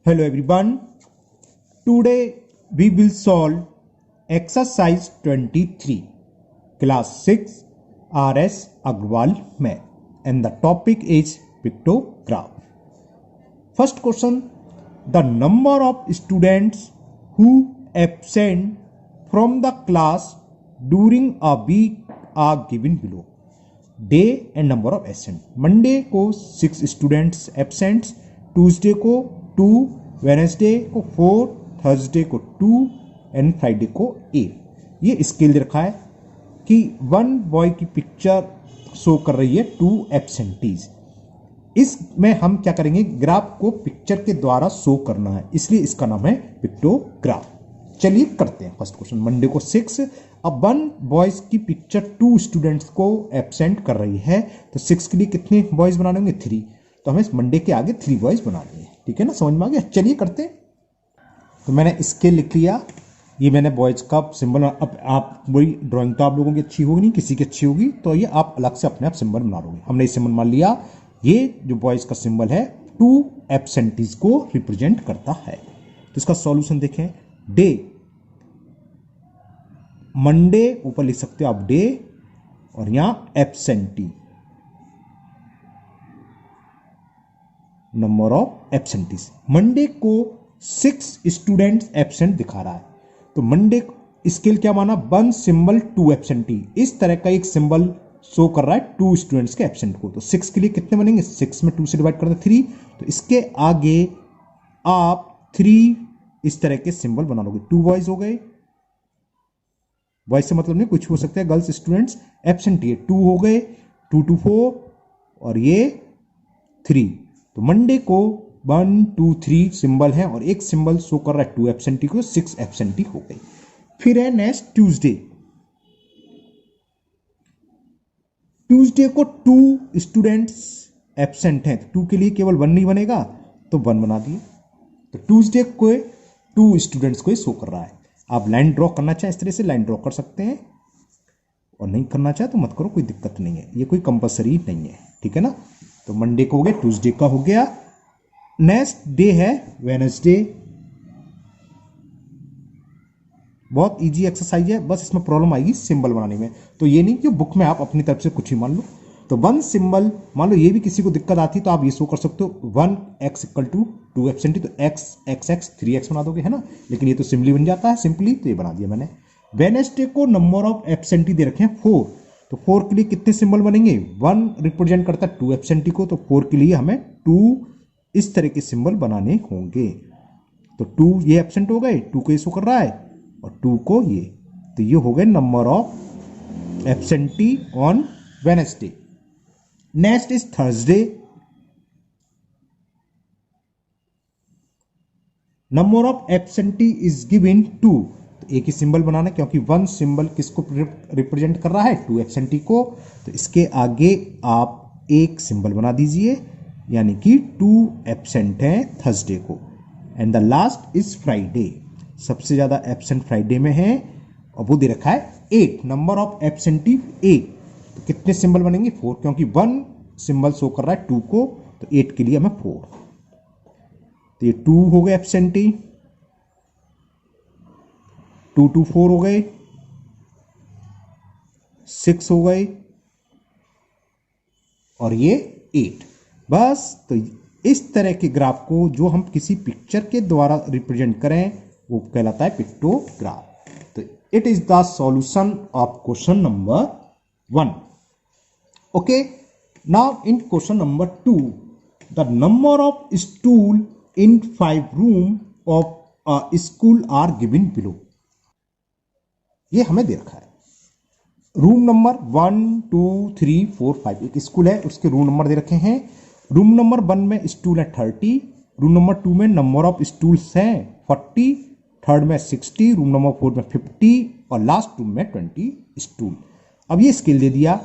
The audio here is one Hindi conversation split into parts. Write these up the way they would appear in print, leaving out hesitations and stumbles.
Hello everyone. Today we will solve exercise 23 class 6 RS Agrawal math and the topic is pictograph. First question, the number of students who absent from the class during a week are given below. Day and number of absent. Monday को 6 स्टूडेंट्स एब्सेंट्स, ट्यूसडे को 2, वेडनेसडे को 4, थर्सडे को 2 एंड फ्राइडे को 8। ये स्केल दे रखा है कि वन बॉय की पिक्चर शो कर रही है 2 एब्सेंटीज। इसमें हम क्या करेंगे, ग्राफ को पिक्चर के द्वारा शो करना है, इसलिए इसका नाम है पिक्टोग्राफ। चलिए करते हैं फर्स्ट क्वेश्चन। मंडे को 6, अब 1 बॉयज की पिक्चर 2 स्टूडेंट्स को एब्सेंट कर रही है, तो 6 के लिए कितने बॉयज बनाने होंगे, 3। तो हमें मंडे के आगे 3 बॉयज बनाने हैं, ठीक है ना, समझ में आ गया। चलिए करते हैं। तो मैंने स्केल लिख लिया, ये मैंने बॉयज का सिंबल। अब आप वही ड्राइंग तो आप लोगों की अच्छी होगी नहीं, किसी की अच्छी होगी, तो ये आप अलग से अपने आप सिंबल बना लोगे। हमने ये सिंबल मान लिया, ये जो बॉयज का सिंबल है 2 एब्सेंटीज को रिप्रेजेंट करता है। तो इसका सॉल्यूशन देखें। डे, मंडे ऊपर लिख सकते हो आप डे, और यहां absentee, number of absentees. Monday को 6 स्टूडेंट्स एब्सेंट दिखा रहा है, तो मंडे स्केल क्या माना, 1 सिंबल 2 एब्सेंटी। इस तरह का एक सिंबल शो कर रहा है 2 स्टूडेंट्स के एब्सेंट को। तो 6 के लिए कितने बनेंगे, 6 में 2 से डिवाइड करते 3, तो इसके आगे आप 3 इस तरह के सिंबल बना लोगे। 2 बॉयज हो गए, बॉयज से मतलब नहीं, कुछ हो सकता है, गर्ल्स स्टूडेंट्स एब्सेंट, ये 2 हो गए, 2 2 4 और ये 3। तो मंडे को 1 2 3 सिंबल है और एक सिंबल शो कर रहा है 2 एब्सेंटी को, 6 एब्सेंटी हो गई। फिर है नेक्स्ट ट्यूसडे। ट्यूसडे को 2 स्टूडेंट्स एब्सेंट हैं, तो 2 के लिए केवल 1 नहीं बनेगा, तो 1 बना दिए। तो ट्यूसडे को 2 स्टूडेंट्स को शो कर रहा है। आप लाइन ड्रॉ करना चाहें इस तरह से लाइन ड्रॉ कर सकते हैं, और नहीं करना चाहे तो मत करो, कोई दिक्कत नहीं है, ये कोई कंपलसरी नहीं है, ठीक है ना। तो मंडे को हो गया, ट्यूसडे का हो गया। नेक्स्ट डे है वेडनेसडे। बहुत इजी एक्सरसाइज है, बस इसमें प्रॉब्लम आएगी सिंबल बनाने में। तो ये नहीं कि बुक में आप अपनी तरफ से कुछ ही मान लो। तो 1 सिंबल मान लो, ये भी किसी को दिक्कत आती तो आप ये शो कर सकते हो 1x = 2 एब्सेंटी, तो x 3x बना दोगे, है ना। लेकिन ये तो सिंपली बन जाता है, सिंपली, तो ये बना दिया मैंने। वेडनेसडे को नंबर ऑफ एब्सेंटी दे रखे हैं 4, तो 4 के लिए कितने सिंबल बनेंगे, 1 रिप्रेजेंट करता है 2 एब्सेंटी को, तो 4 के लिए हमें 2 इस तरह के सिंबल बनाने होंगे। तो 2 ये एब्सेंट हो गए, 2 को ये शो कर रहा है, और 2 को ये, तो ये हो गए number of absentee on Wednesday. Next is Thursday. Number of absentee is given 2, तो एक ही सिंबल बनाना, क्योंकि 1 सिंबल किसको रिप्रेजेंट कर रहा है, 2 एब्सेंटी को, तो इसके आगे आप एक सिंबल बना दीजिए, यानी कि 2 एब्सेंट है थर्सडे को। And the last is Friday, सबसे ज्यादा एब्सेंट फ्राइडे में है, और वो दे रखा है 8, नंबर ऑफ एब्सेंटी 8। तो कितने सिंबल बनेंगे, 4, क्योंकि 1 सिंबल शो कर रहा है 2 को, तो 8 के लिए हमें 4। तो ये 2 हो गए एब्सेंटी, 2 2 4 हो गए, 6 हो गए, और ये 8। बस, तो इस तरह के ग्राफ को जो हम किसी पिक्चर के द्वारा रिप्रेजेंट करें वो कहलाता है पिक्टोग्राफ। तो it is the solution of question number 1। Okay, now in question number 2, the number of stool in 5 room of a school are given below. ये हमें दे रखा है रूम नंबर 1 2 3 4 5, एक स्कूल है, उसके रूम नंबर दे रखे हैं। रूम नंबर 1 में स्टूल है 30, रूम नंबर 2 में नंबर ऑफ स्टूल्स हैं 40, थर्ड में 60, रूम नंबर 4 में 50, और लास्ट रूम में 20 स्टूल। अब ये स्केल दे दिया,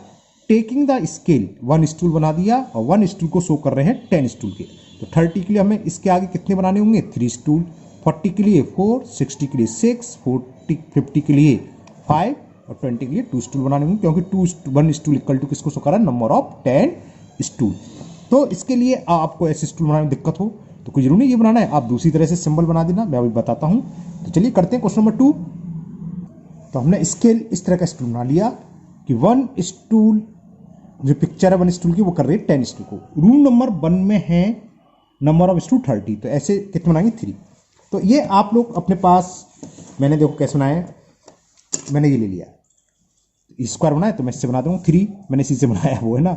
टेकिंग द स्केल 1 स्टूल बना दिया, और 1 स्टूल को शो कर रहे हैं 10 स्टूल के। तो 30 के लिए हमें इसके आगे कितने बनाने होंगे, 3 स्टूल, 40 के लिए 4, 60 के लिए 6, 50 के लिए 5, और 20 के लिए 2 स्टूल बनाने होंगे, क्योंकि 1 स्टूल इक्वल टू किसको शो कर रहा है, नंबर ऑफ 10 स्टूल। तो इसके लिए आपको ऐसे स्टूल बनाने में दिक्कत हो तो कुछ जरूरी नहीं ये बनाना है, आप दूसरी तरह से सिंबल बना देना, मैं अभी बताता हूं। तो चलिए करते हैं क्वेश्चन नंबर 2। तो हमने स्केल इस तरह का स्टूल बना लिया कि 1 स्टूल, जो पिक्चर है 1 स्टूल की वो कर रही है 10 स्टूल को। रूम नंबर 1 में है नंबर ऑफ स्टूल 30, तो ऐसे कितने बनाएंगे 3। तो ये आप लोग अपने पास, मैंने देखो कैसे बनाया है, मैंने ये ले लिया स्क्वायर बनाया तो मैं इससे बना दूंगा 3, मैंने इसी से बनाया वो है ना।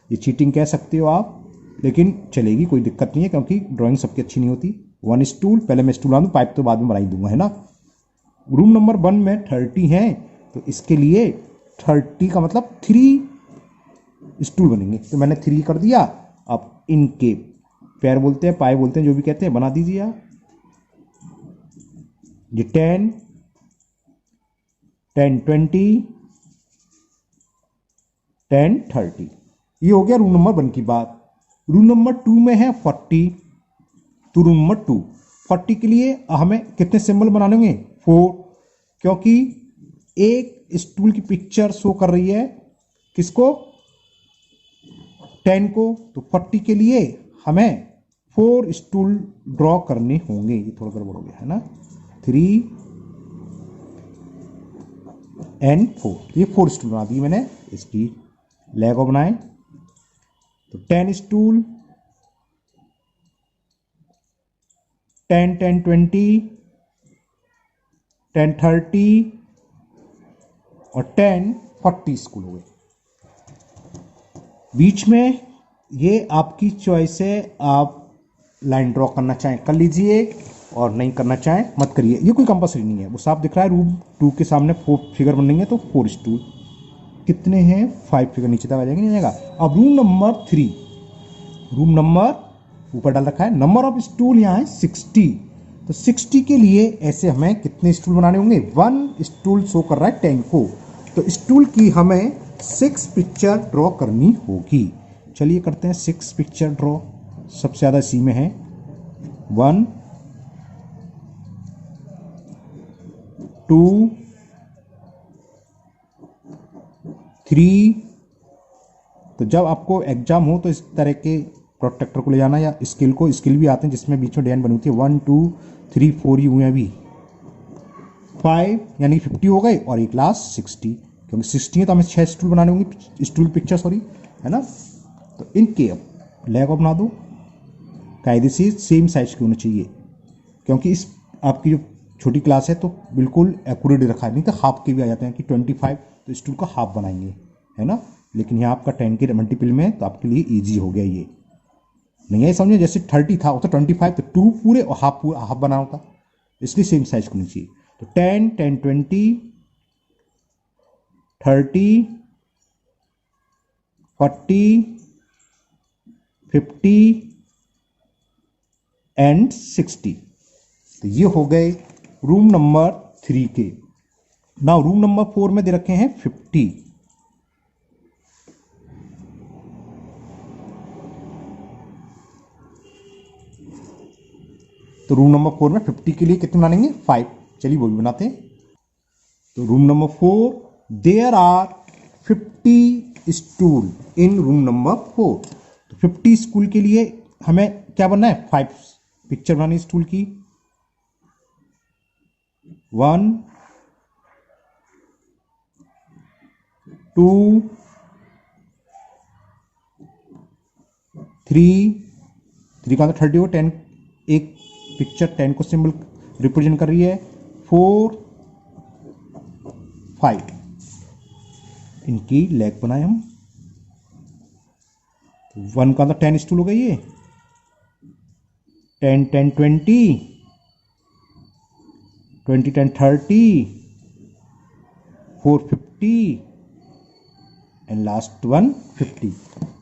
ये चीटिंग कह सकते हो आप, लेकिन चलेगी, कोई दिक्कत नहीं है, क्योंकि ड्राइंग सबकी अच्छी नहीं होती। 1 स्टूल, पहले मैं स्टूल बना दूँ, पाइप तो बाद में बना ही दूंगा है ना। रूम नंबर 1 में 30 है, तो इसके लिए 30 का मतलब 3 स्टूल बनेंगे, तो मैंने 3 कर दिया। अब इनके पैर बोलते हैं, पाए बोलते हैं, जो भी कहते हैं, बना दीजिए आप। ये 10 10 20 10 30, ये हो गया रूम नंबर 1 की बात। रूम नंबर 2 में है 40, तो रूम नंबर 2 40 के लिए हमें कितने सिंबल बनाने होंगे 4, क्योंकि एक स्टूल की पिक्चर शो कर रही है किसको 10 को, तो 40 के लिए हमें 4 स्टूल ड्रॉ करने होंगे। ये थोड़ा गड़बड़ हो गया है ना, 3 and 4, ये 4 स्टूल बना दिए मैंने। इसकी लेगो बनाए तो 10 स्टूल, 10 10 20 10 30 और 10 40 स्कूल हो गए। बीच में ये आपकी चॉइस है, आप लाइन ड्रॉ करना चाहें कर लीजिए और नहीं करना चाहें मत करिए, ये कोई कंपल्सरी नहीं है। वो साफ दिख रहा है रूम 2 के सामने 4 फिगर बनेंगे, तो 4 स्टूल कितने हैं 5 फिगर नीचे तक आ जाएंगे, नहीं आएगा। अब रूम नंबर 3, रूम नंबर ऊपर डाल रखा है, नंबर ऑफ स्टूल यहाँ है 60, तो 60 के लिए ऐसे हमें कितने स्टूल बनाने होंगे, 1 स्टूल शो कर रहा है 10 को, तो स्टूल की हमें 6 पिक्चर ड्रॉ करनी होगी। चलिए करते हैं 6 पिक्चर ड्रॉ, सबसे ज़्यादा इसी में है 1 2 3। तो जब आपको एग्जाम हो तो इस तरह के प्रोटेक्टर को ले जाना, या स्केल को, स्केल भी आते हैं जिसमें बीच में डिजाइन बनी होती है, 1 2 3 4 ही हुए अभी 5, यानी 50 हो गए, और एक लास्ट 60, क्योंकि 60 है तो हमें 6 स्टूल बनाने होंगे, स्टूल पिक्चर सॉरी है ना। तो इनके अब लेग बना दो, कायदे से सेम साइज की होनी चाहिए, क्योंकि इस आपकी जो छोटी क्लास है तो बिल्कुल एक्यूरेट रखा है, नहीं तो हाफ के भी आ जाते हैं कि 25, तो स्टूल का हाफ बनाएंगे है ना। लेकिन यहाँ आपका 10 के मल्टीपल में है, तो आपके लिए ईजी हो गया ये। नहीं है समझे, जैसे 30 था वो तो 25, तो 2 पूरे और हाफ बना होता, इसलिए सेम साइज होनी चाहिए। तो 10 10 20 30 40 50 एंड 60, तो ये हो गए रूम नंबर 3 के। नाउ रूम नंबर 4 में दे रखे हैं 50, तो रूम नंबर 4 में 50 के लिए कितने बनाएंगे 5, चलिए वो भी बनाते हैं। तो room number 4, there are 50 stool in room number 4, तो 50 स्कूल के लिए हमें क्या बनना है 5 पिक्चर बनानी स्टूल की, 1 2 3 का तो 30 हो, 10 एक पिक्चर 10 को सिंबल रिप्रेजेंट कर रही है, 4 5 इनकी लेग बनाए हम, 1 का तो 10 स्टूल हो गई है, 10 10 20 20 10 30 4 50 एंड लास्ट 1 50।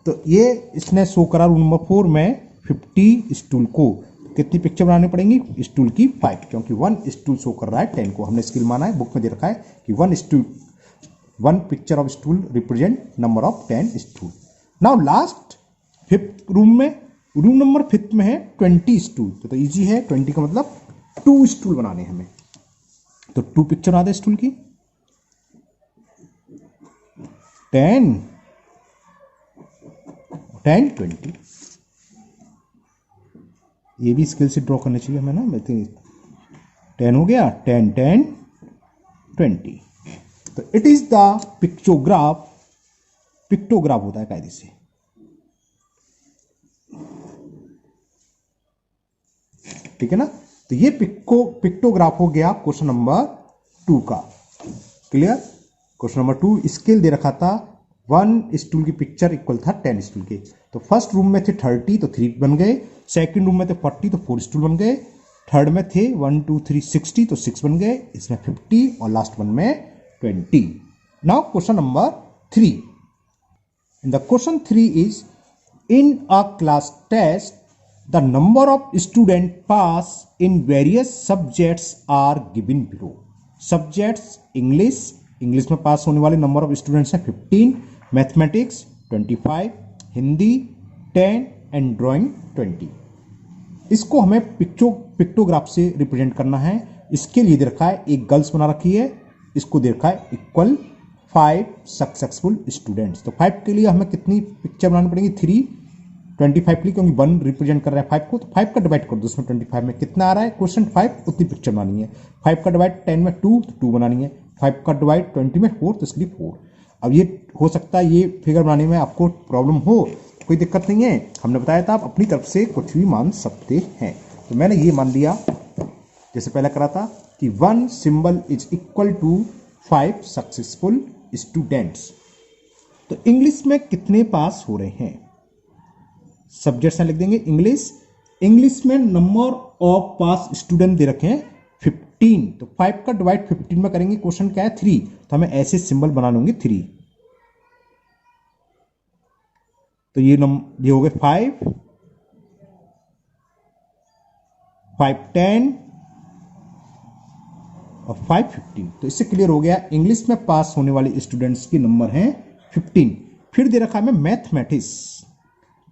तो ये इसने शो करा रूम नंबर 4 में 50 स्टूल को, कितनी पिक्चर बनानी पड़ेंगी स्टूल की 5, क्योंकि 1 स्टूल शो कर रहा है 10 को, हमने स्किल माना है, बुक में दे रखा है कि 1 picture of stool represent number of 10 stool. Now last 5th room में, रूम नंबर 5th में है 20 स्टूल, तो इजी है, 20 का मतलब 2 स्टूल बनाने हैं हमें, तो 2 पिक्चर आते हैं स्टूल की, 10 10 20, ये भी स्केल से ड्रॉ करना चाहिए हमें ना। मैं 10 हो गया, 10 10 20। तो it is the pictograph, pictograph होता है कायदे से। ठीक है ना। तो ये पिक्टोग्राफ हो गया क्वेश्चन नंबर 2 का। क्लियर। क्वेश्चन नंबर 2 स्केल दे रखा था 1 स्टूल की पिक्चर इक्वल था 10 स्टूल के। तो फर्स्ट रूम में थे 30 तो 3 बन गए, सेकंड रूम में थे 40 तो 4 स्टूल बन गए, थर्ड में थे 1 2 3 60 तो 6 बन गए, इसमें 50 और लास्ट वन में 20। Now question number 3। In the question 3 is in a class test the number of students pass in various subjects are given below. Subjects English, English में पास होने वाले नंबर ऑफ स्टूडेंट्स हैं 15, मैथमेटिक्स 25, हिंदी 10 एंड ड्राइंग 20। इसको हमें पिक्टोग्राफ से रिप्रेजेंट करना है। इसके लिए दे रखा है एक गर्ल्स बना रखी है, इसको दे रखा है इक्वल 5 सक्सेसफुल स्टूडेंट्स। तो 5 के लिए हमें कितनी पिक्चर बनानी पड़ेगी? 3 25 के लिए, क्योंकि 1 रिप्रेजेंट कर रहा है 5 को, तो 5 का डिवाइड कर दो उसमें 25 में कितना आ रहा है क्वेश्चन 5, उतनी पिक्चर बनानी है। 5 का डिवाइड 10 में 2 तो 2 बनानी है, 5 का डिवाइड 20 में 4 तो इसलिए 4। अब ये हो सकता है ये फिगर बनाने में आपको प्रॉब्लम हो, कोई दिक्कत नहीं है, हमने बताया था आप अपनी तरफ से कुछ भी मान सकते हैं। तो मैंने ये मान लिया जैसे पहले करा था कि 1 symbol is equal to 5 successful students. तो इंग्लिश में कितने पास हो रहे हैं? सब्जेक्ट्स लिख देंगे इंग्लिश। इंग्लिश में नंबर ऑफ पास स्टूडेंट दे रखे हैं 15, तो 5 का डिवाइड 15 में करेंगे, क्वेश्चन क्या है 3, तो हमें ऐसे सिंबल बनाने होंगे 3। तो ये हो गए 5 5 10 और 5 15। तो इससे क्लियर हो गया इंग्लिश में पास होने वाले स्टूडेंट्स के नंबर हैं 15। फिर दे रखा है हमें मैथमेटिक्स,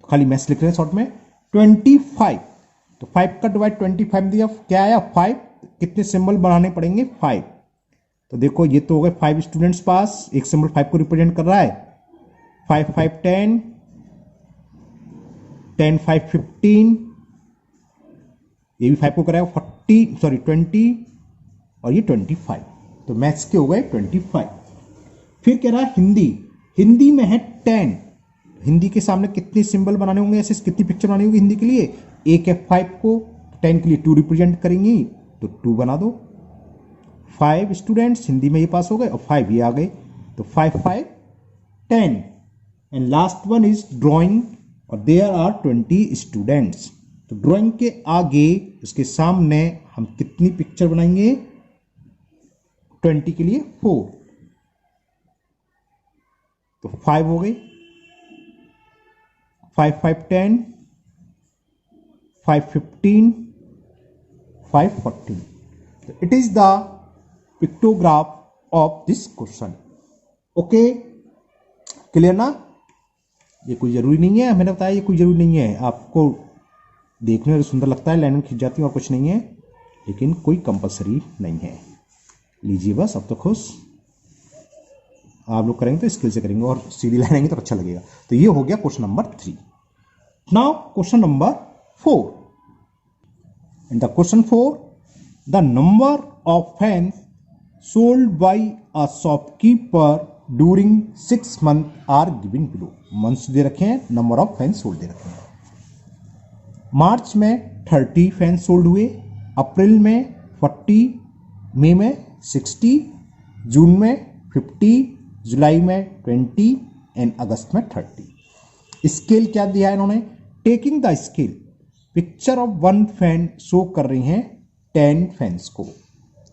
खाली मैथ्स लिख रहे हैं शॉर्ट में 25। तो 5 का डिवाइड 25 दिया, क्या आया 5, कितने सिंबल बनाने पड़ेंगे 5। तो देखो ये तो हो गए 5 स्टूडेंट्स पास, एक सिंबल 5 को रिप्रेजेंट कर रहा है, 5 5 10 10 5 15, ये भी 5 को कराया 40 सॉरी 20 और ये 25। तो मैथ्स के हो गए 25। फिर कह रहा है हिंदी, हिंदी में है 10, हिंदी के सामने कितने सिंबल बनाने होंगे, ऐसे कितनी पिक्चर बनानी होगी हिंदी के लिए? एक है 5 को, 10 के लिए 2 रिप्रेजेंट करेंगी तो 2 बना दो। 5 स्टूडेंट्स हिंदी में ये पास हो गए और 5 ये आ गए, तो 5 5 10 and last one is drawing और देयर आर 20 स्टूडेंट्स। तो ड्राइंग के आगे उसके सामने हम कितनी पिक्चर बनाएंगे? 20 के लिए 4, तो 5 हो गई, 5 5 10 5 15 5 14। तो it is the pictograph of this question. Okay clear ना। ये कोई जरूरी नहीं है, मैंने बताया ये कोई जरूरी नहीं है, आपको देखने में सुंदर लगता है, लाइन में खिंच जाती है और कुछ नहीं है, लेकिन कोई कंपलसरी नहीं है। लीजिए बस, अब तो खुश। आप लोग करेंगे तो स्किल से करेंगे और सीधी लाइन आएंगे तो अच्छा लगेगा। तो ये हो गया question number 3। Now question number 4। In the question 4 the number of fan sold by a shopkeeper during 6 month are given below. Months दे रखे हैं, नंबर ऑफ फैन सोल्ड दे रखे हैं। मार्च में 30 फैन सोल्ड हुए, अप्रैल में 40, मई में 60, जून में 50, जुलाई में 20 एंड अगस्त में 30। स्केल क्या दिया है इन्होंने? Taking the scale, picture of 1 fan show कर रही हैं 10 फैंस को।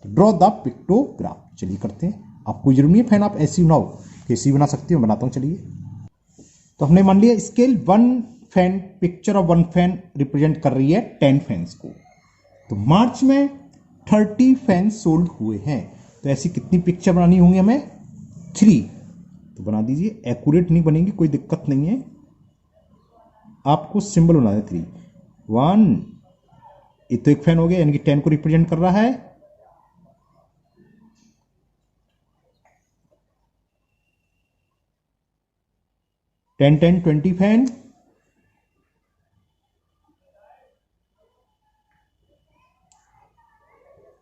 Draw the pictograph. चलिए करते हैं, आपको जरूरी नहीं है फैन आप ऐसी बनाओ, कैसी बना सकती हो, बनाता हूं। चलिए, तो हमने मान लिया scale 1 fan, picture of 1 fan represent कर रही है 10 फैंस को। तो मार्च में 30 फैन सोल्ड हुए हैं, तो ऐसी कितनी पिक्चर बनानी होंगी हमें? 3। तो बना दीजिए, एक्यूरेट नहीं बनेगी कोई दिक्कत नहीं है, आपको सिंबल बना दे 3 1। ये तो एक फैन हो गया, यानी कि 10 को रिप्रेजेंट कर रहा है। टेन 10 20 फैन,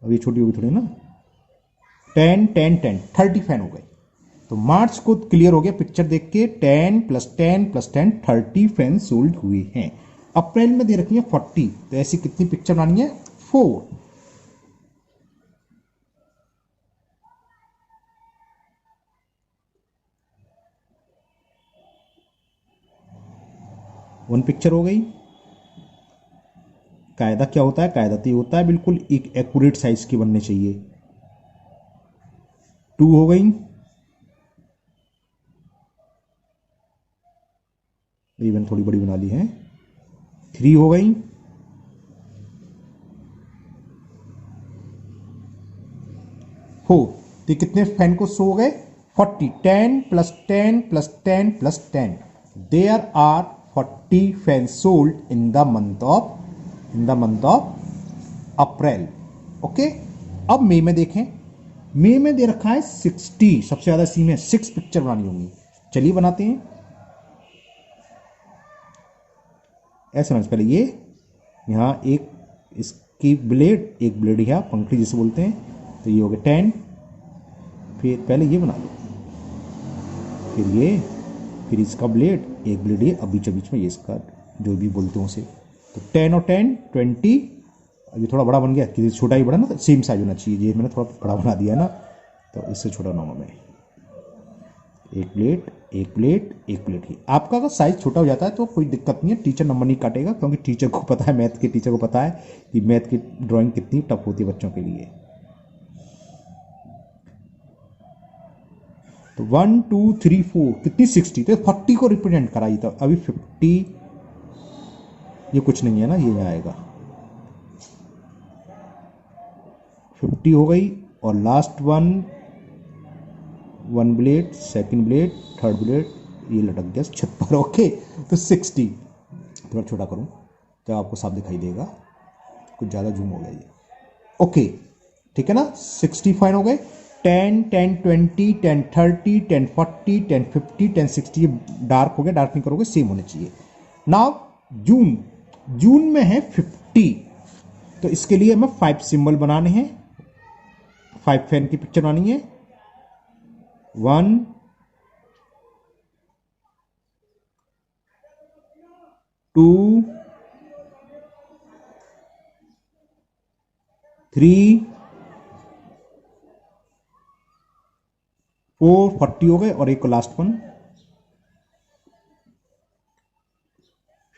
अब ये छोटी होगी थोड़ी ना, 10 10 10 30 फैन हो गए। तो मार्च को क्लियर हो गया पिक्चर देख के, 10 + 10 + 10 30 फैन सोल्ड हुए हैं। अप्रैल में दे रखी है 40, तो ऐसी कितनी पिक्चर बनानी है? 4। वन पिक्चर हो गई। कायदा क्या होता है? कायदा तो ये होता है बिल्कुल एक एक्यूरेट साइज की बननी चाहिए। 2 हो गई, इवन थोड़ी बड़ी बना ली है। 3 हो गई, 4। तो कितने फैन को शो हो गए? 40। 10 + 10 + 10 + 10, there are 40 fan sold in the month of April. Okay, अब मई में देखें। मई में दे रखा है 60, सबसे ज्यादा सी में 6 पिक्चर बनानी होंगी। चलिए बनाते हैं। ऐसे समझ, पहले ये यहां एक इसकी ब्लेड, एक ब्लेड यहां पंखड़ी जिसे बोलते हैं, तो ये हो गया 10। फिर पहले ये बना लो, फिर ये, फिर इसका ब्लेड, एक ब्लेड ये, अब बीच बीच में ये इसका जो भी बोलते हो उसे। तो 10 और 10 20। अब ये थोड़ा बड़ा बन गया, कि छोटा ही बड़ा ना, सेम साइज होना चाहिए। ये मैंने थोड़ा बड़ा बना दिया ना, तो इससे छोटा बनाऊंगा मैं। एक प्लेट एक प्लेट एक प्लेट ही। आपका अगर साइज छोटा हो जाता है तो कोई दिक्कत नहीं है, टीचर नंबर नहीं काटेगा, क्योंकि टीचर को पता है, मैथ के टीचर को पता है कि मैथ की ड्राइंग कितनी टफ होती है बच्चों के लिए। तो 1 2 3 4 कितनी 60, तो 40 को रिप्रेजेंट कराई। तो अभी 50, ये कुछ नहीं है ना, ये आएगा 50 हो गई। और last one blade, second blade, third blade, ये लटक गया छत पर। ओके, तो 60। थोड़ा छोटा करूं तो आपको साफ दिखाई देगा, कुछ ज़्यादा जूम हो गया ये। ओके, ठीक है ना, 60 फाइन हो गए। 10 10 20 10 30 10 40 10 50 10 60, ये डार्क हो गया, डार्क नहीं करोगे, सेम होने चाहिए। नाउ जून में है 50, तो इसके लिए हमें 5 सिंबल बनाने हैं, 5 फैन की पिक्चर बनानी है। 1 2 3 4 40 हो गए, और एक लास्ट वन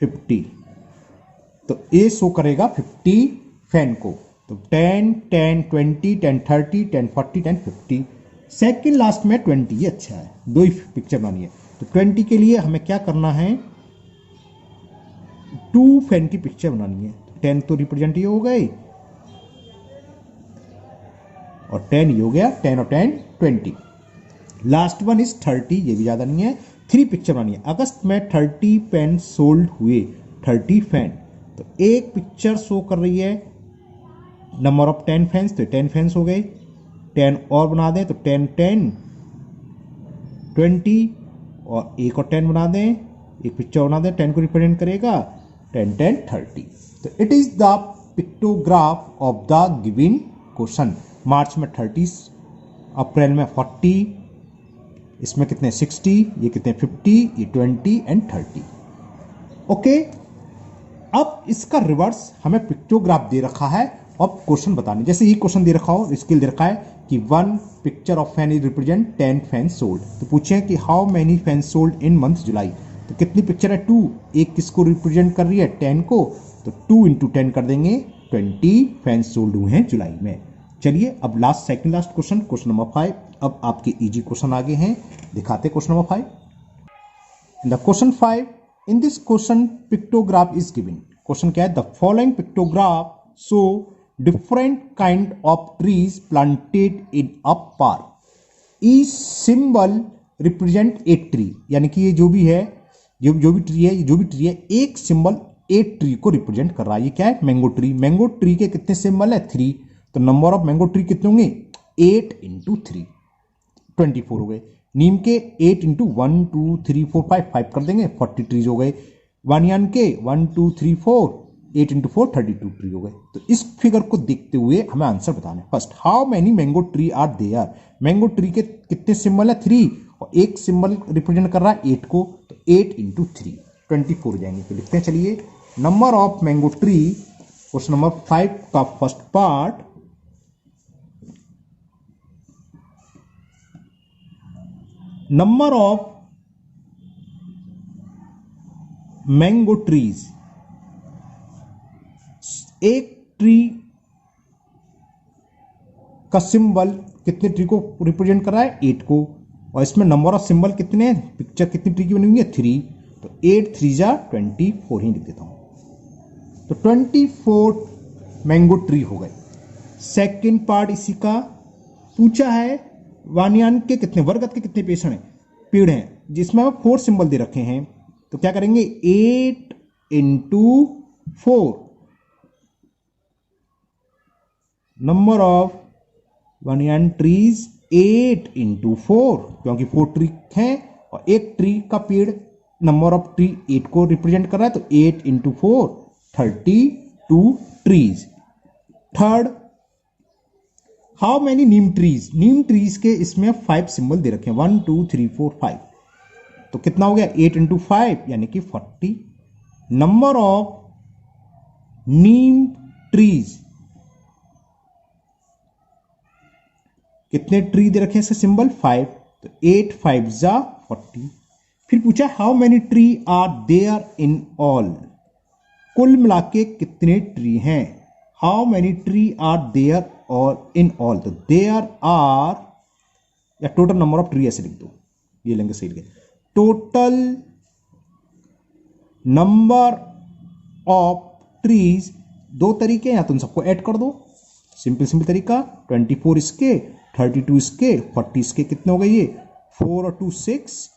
50। तो ये शो करेगा 50 फैन को। तो 10 10 20 10 30 10 40 10 50। सेकंड लास्ट में 20, ये अच्छा है, 2 ही पिक्चर बनानी है। तो 20 के लिए हमें क्या करना है? 2 फैन की पिक्चर बनानी है। 10 तो रिप्रेजेंट ये हो गई, और 10 ये हो गया, 10 और 10 20। लास्ट वन इज 30, ये भी ज्यादा नहीं है, 3 पिक्चर बनानी है। अगस्त में 30 फैन सोल्ड हुए, 30 फैन। तो एक पिक्चर शो कर रही है नंबर ऑफ 10 फैंस, तो 10 फैंस हो गए। 10 और बना दें तो 10 10 20, और एक और 10 बना दें, एक पिक्चर बना दें 10 को रिप्रेजेंट करेगा, 10 10 30। तो it is the pictograph of the given question. March में 30, अप्रैल में 40, इसमें कितने 60, ये कितने 50, ये 20 एंड 30। ओके, अब इसका रिवर्स हमें पिक्टोग्राफ दे रखा है और क्वेश्चन बताने। जैसे ये क्वेश्चन दे रखा हो, स्किल दे रखा है कि 1 picture of fan is represent 10 fan sold. तो पूछे कि how many fan sold in month July. तो कितनी पिक्चर है? 2। एक किसको रिप्रेजेंट कर रही है? 10 को। तो 2 × 10 कर देंगे, 20 फैन सोल्ड हुए हैं जुलाई में। चलिए अब second last question, question number 5। अब आपके इजी क्वेश्चन आगे हैं, दिखाते question number 5। In the question 5, in this question pictograph is given. Question क्या है? The following pictograph show different kind of trees planted in a park. Each symbol represent a tree, यानी कि ये जो भी है, जो भी ट्री है, एक सिंबल एक ट्री को रिप्रेजेंट कर रहा है। ये क्या है? Mango tree. मैंगो ट्री के कितने सिंबल है? 3। तो नंबर ऑफ मैंगो ट्री कितने होंगे? 8 × 3, 24 हो गए। नीम के 8 × 1 2 3 4 5 कर देंगे, 40 ट्रीज हो गए। वानियान के 1 2 3 4 8 इंटू 4 32 ट्री हो गए। तो इस फिगर को देखते हुए हमें आंसर बताना है। First, how many mango tree are there. Mango tree के कितने सिंबल है? 3, और एक सिंबल रिप्रेजेंट कर रहा है 8 को, तो 8 इंटू 3 24 जाएंगे। तो लिखते हैं, चलिए, number of mango tree, question number 5 का first part, number of mango trees, एक ट्री का सिंबल कितने ट्री को रिप्रेजेंट कर रहा है? 8 को, और इसमें नंबर ऑफ सिंबल कितने हैं? पिक्चर कितनी ट्री की बनी हुई है? 3, तो 8 3 जा 24 ही लिख देता हूं। तो 24 मैंगो ट्री हो गए। सेकंड पार्ट इसी का पूछा है, वानियान के कितने, बरगद के कितने पेड़ हैं, जिसमें 4 सिंबल दे रखे हैं। तो क्या करेंगे? 8 इंटू 4, नंबर ऑफ बनियान ट्रीज 8 इंटू 4, क्योंकि 4 ट्री हैं और एक ट्री का पेड़, नंबर ऑफ ट्री 8 को रिप्रेजेंट कर रहा है, तो 8 into 4 32 trees. Third, how many Neem trees, Neem trees के इसमें 5 सिंबल दे रखे हैं, 1 2 3 4 5, तो कितना हो गया? 8 इंटू 5 यानी कि 40। नंबर ऑफ नीम ट्रीज, कितने ट्री दे रखे हैं इसके सिंबल? 5, तो 8 5 जा 40। फिर पूछा how many tree are there in all, कुल मिला के कितने ट्री हैं? How many tree are there और इन ऑल, तो देयर आर, या टोटल नंबर ऑफ ट्री ऐसे लिख दो, ये लेंगे सही लिखे, टोटल नंबर ऑफ ट्रीज। 2 तरीके हैं, या तुम सबको ऐड कर दो, सिंपल तरीका, 24 इसके, 32 इसके, 40 इसके, कितने हो गए ये? 4 और 2 6,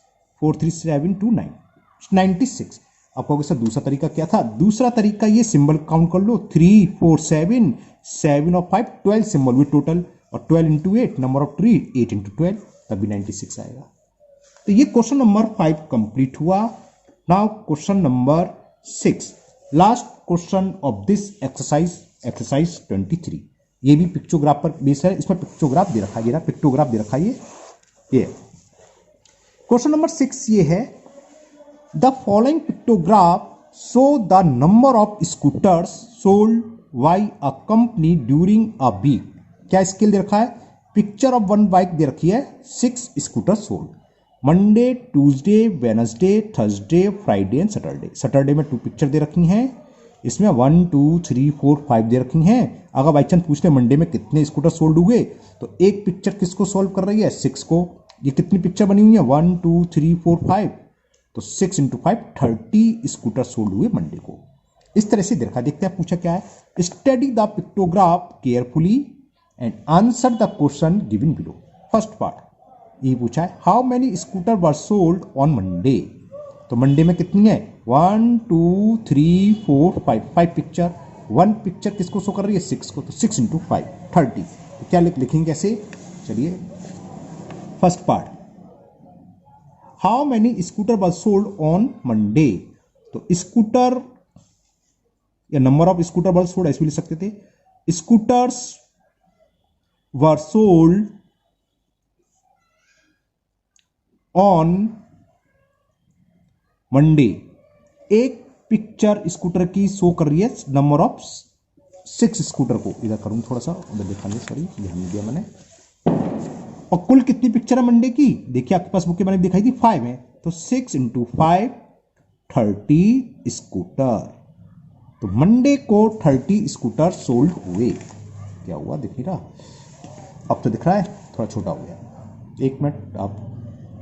4 3 7 2 9 96। अब कहोगे सर दूसरा तरीका क्या था? दूसरा तरीका ये सिंबल काउंट कर लो, 3 4 7 7 और 5 12 सिंबल हुए टोटल, और 12 into 8 number of tree 8 into 12, तभी 96 आएगा। तो ये क्वेश्चन नंबर 5 कंप्लीट हुआ। Now question number 6, last question of this exercise 23। ये भी पिक्चोग्राफ पर बेस है, इसमें पिक्चोग्राफ दे रखा है, ये पिक्टोग्राफ दे रखा है। ये क्वेश्चन नंबर 6 ये है, the following pictograph show the number of scooters sold by a company during a week. क्या स्केल दे रखा है? पिक्चर ऑफ 1 बाइक दे रखी है, 6 scooter sold, Monday, Tuesday, Wednesday, Thursday, Friday and Saturday. Saturday में 2 पिक्चर दे रखी हैं, इसमें 1 2 3 4 5 दे रखी हैं। अगर बाई चांस पूछते मंडे में कितने स्कूटर सोल्ड हुए, तो एक पिक्चर किसको सोल्व कर रही है? 6 को। ये कितनी पिक्चर बनी हुई है? 1 2 3 4 5, तो 6 इंटू 5 30 स्कूटर सोल्ड हुए मंडे को। इस तरह से देखा, देखते हैं पूछा क्या है। Study the pictograph carefully and answer the question given below. First part ये पूछा है, how many scooter were sold on Monday. तो मंडे में कितनी है? 1 2 3 4 5 पिक्चर। 1 पिक्चर किसको शो कर रही है? 6 को, तो 6 इंटू 5 30। तो क्या लिखेंगे कैसे? चलिए, first part, how many scooter were sold on Monday. तो स्कूटर या number of scooter were sold ऐसे भी लिख सकते थे, scooters were sold on Monday. एक पिक्चर स्कूटर की शो कर रही है नंबर ऑफ 6 स्कूटर को। इधर करूं थोड़ा सा, उधर दिखाने, सॉरी ध्यान नहीं दिया मैंने। और कुल कितनी पिक्चर है मंडे की? देखिए आपके पास बुक मैंने दिखाई थी 5 है, तो 6 इंटू 5 30 स्कूटर। तो मंडे को 30 स्कूटर सोल्ड हुए। क्या हुआ दिख नहीं रहा? अब तो दिख रहा है, थोड़ा छोटा हो गया। 1 मिनट आप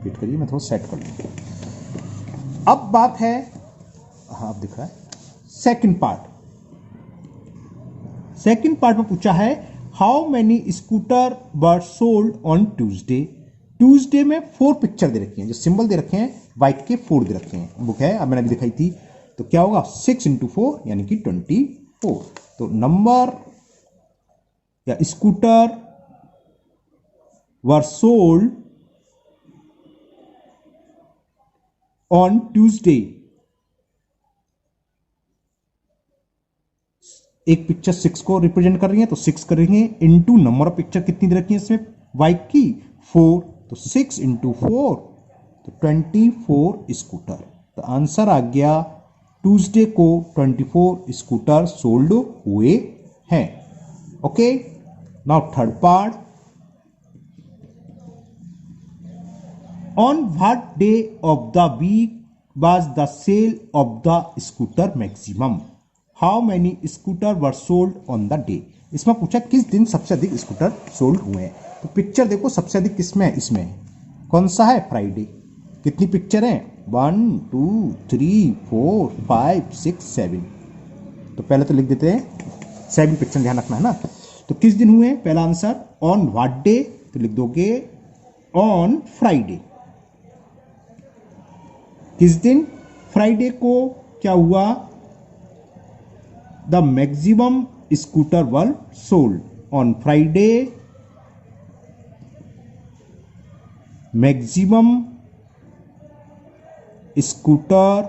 वेट करिए, मैं थोड़ा सेट कर लूँ। अब बात है, हाँ अब दिख रहा है, सेकंड पार्ट। सेकंड पार्ट में पूछा है, how many scooter were sold on Tuesday. Tuesday में 4 पिक्चर दे रखी हैं, जो सिंबल दे रखे हैं बाइक के 4 दे रखे हैं, बुक है, अब मैंने अभी दिखाई थी। तो क्या होगा? 6 इंटू 4 यानी कि 24। तो नंबर या scooter were sold on Tuesday एक पिक्चर 6 को रिप्रेजेंट कर रही है तो 6 करेंगे इनटू नंबर ऑफ पिक्चर कितनी दे रखी है इसमें बाइक की 4, तो 6 इंटू 4 तो 24 स्कूटर। तो आंसर आ गया ट्यूसडे को 24 स्कूटर सोल्ड हुए हैं। Okay, now third part, on what day of the week was the sale of the scooter maximum? How many scooter were sold on the day? इसमें पूछा किस दिन सबसे अधिक स्कूटर सोल्ड हुए हैं। तो पिक्चर देखो सबसे अधिक किसमें है, इसमें कौन सा है, फ्राइडे। कितनी पिक्चर है, 1 2 3 4 5 6 7। तो पहले तो लिख देते हैं 7 पिक्चर, ध्यान रखना है ना। तो किस दिन हुए, पहला आंसर ऑन व्हाट डे, तो लिख दोगे ऑन फ्राइडे। किस दिन, फ्राइडे को क्या हुआ, the maximum scooter were sold on Friday, maximum scooter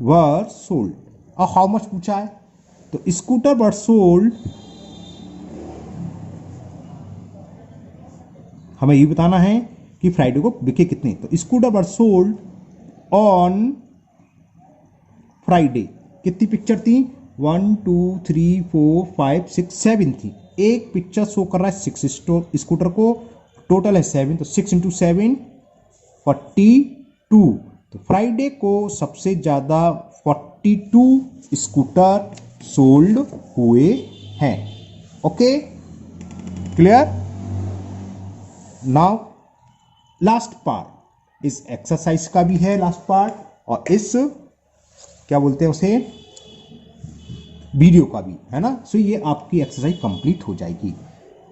were sold. और हाउ मच पूछा है, तो स्कूटर वर सोल्ड हमें ये बताना है कि फ्राइडे को बिके कितने। तो scooter were sold on Friday कितनी पिक्चर थी, 1 2 3 4 5 6 7 थी। एक पिक्चर शो कर रहा है 6 स्कूटर को, टोटल है 7, तो 6 इंटू 7 42। तो फ्राइडे को सबसे ज्यादा 42 स्कूटर सोल्ड हुए हैं। Okay, clear. Now last part, इस एक्सरसाइज का भी है लास्ट पार्ट, और इस क्या बोलते हैं उसे, वीडियो का भी है ना। सो ये आपकी एक्सरसाइज कंप्लीट हो जाएगी।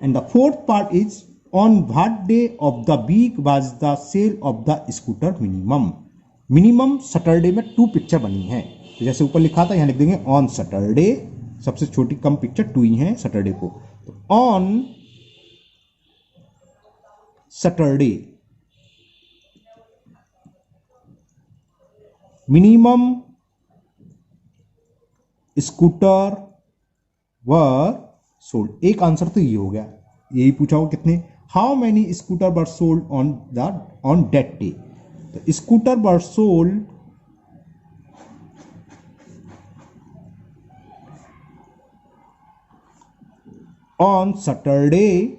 And the fourth part is on what day of the week was the sale of the scooter minimum. Minimum Saturday में 2 पिक्चर बनी है, तो जैसे ऊपर लिखा था यहां लिख देंगे ऑन सैटरडे, सबसे छोटी कम पिक्चर 2 ही है सैटरडे को। तो on Saturday minimum scooter were sold. एक आंसर तो ये हो गया, यही पूछा होगा कितने, how many scooter were sold on that day. तो scooter were sold on Saturday,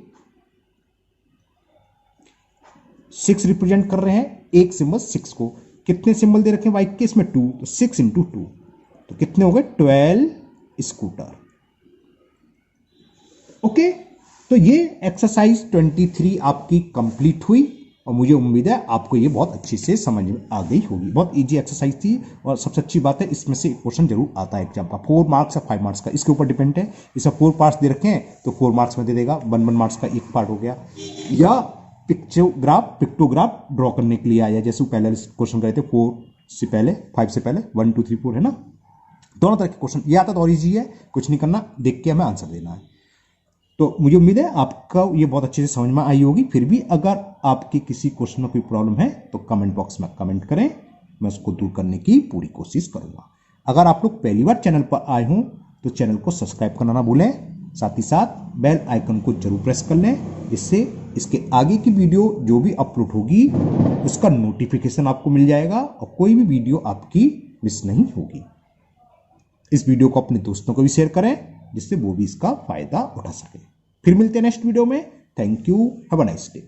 6 represent कर रहे हैं, एक सिंबल 6 को, कितने सिंबल दे रखे हैं बाइक के, इसमें 2, तो 6 इंटू 2 तो कितने हो गए 12 स्कूटर। ओके, तो ये एक्सरसाइज 23 आपकी कंप्लीट हुई, और मुझे उम्मीद है आपको ये बहुत अच्छी से समझ में आ गई होगी। बहुत इजी एक्सरसाइज थी, और सबसे अच्छी बात है इसमें से एक क्वेश्चन जरूर आता है एग्जाम का, 4 मार्क्स या 5 मार्क्स का, इसके ऊपर डिपेंड है। इसमें 4 पार्ट्स दे रखे हैं तो 4 मार्क्स में दे देगा, 1 मार्क्स का एक पार्ट हो गया, या पिक्टोग्राफ ड्रॉ करने के लिए आया, जैसे पहले क्वेश्चन करे थे 4 से पहले 5 से पहले 1 2 3 4 है ना, दोनों तरह के क्वेश्चन। ये आता तो और इजी है, कुछ नहीं करना, देख के हमें आंसर देना है। तो मुझे उम्मीद है आपका ये बहुत अच्छे से समझ में आई होगी। फिर भी अगर आपके किसी क्वेश्चन में कोई प्रॉब्लम है तो कमेंट बॉक्स में कमेंट करें, मैं उसको दूर करने की पूरी कोशिश करूंगा। अगर आप लोग पहली बार चैनल पर आए हों तो चैनल को सब्सक्राइब करना ना भूलें, साथ ही साथ बेल आइकन को जरूर प्रेस कर लें, इससे इसके आगे की वीडियो जो भी अपलोड होगी उसका नोटिफिकेशन आपको मिल जाएगा और कोई भी वीडियो आपकी मिस नहीं होगी। इस वीडियो को अपने दोस्तों को भी शेयर करें जिससे वो भी इसका फायदा उठा सके। फिर मिलते हैं नेक्स्ट वीडियो में। Thank you, have a nice day.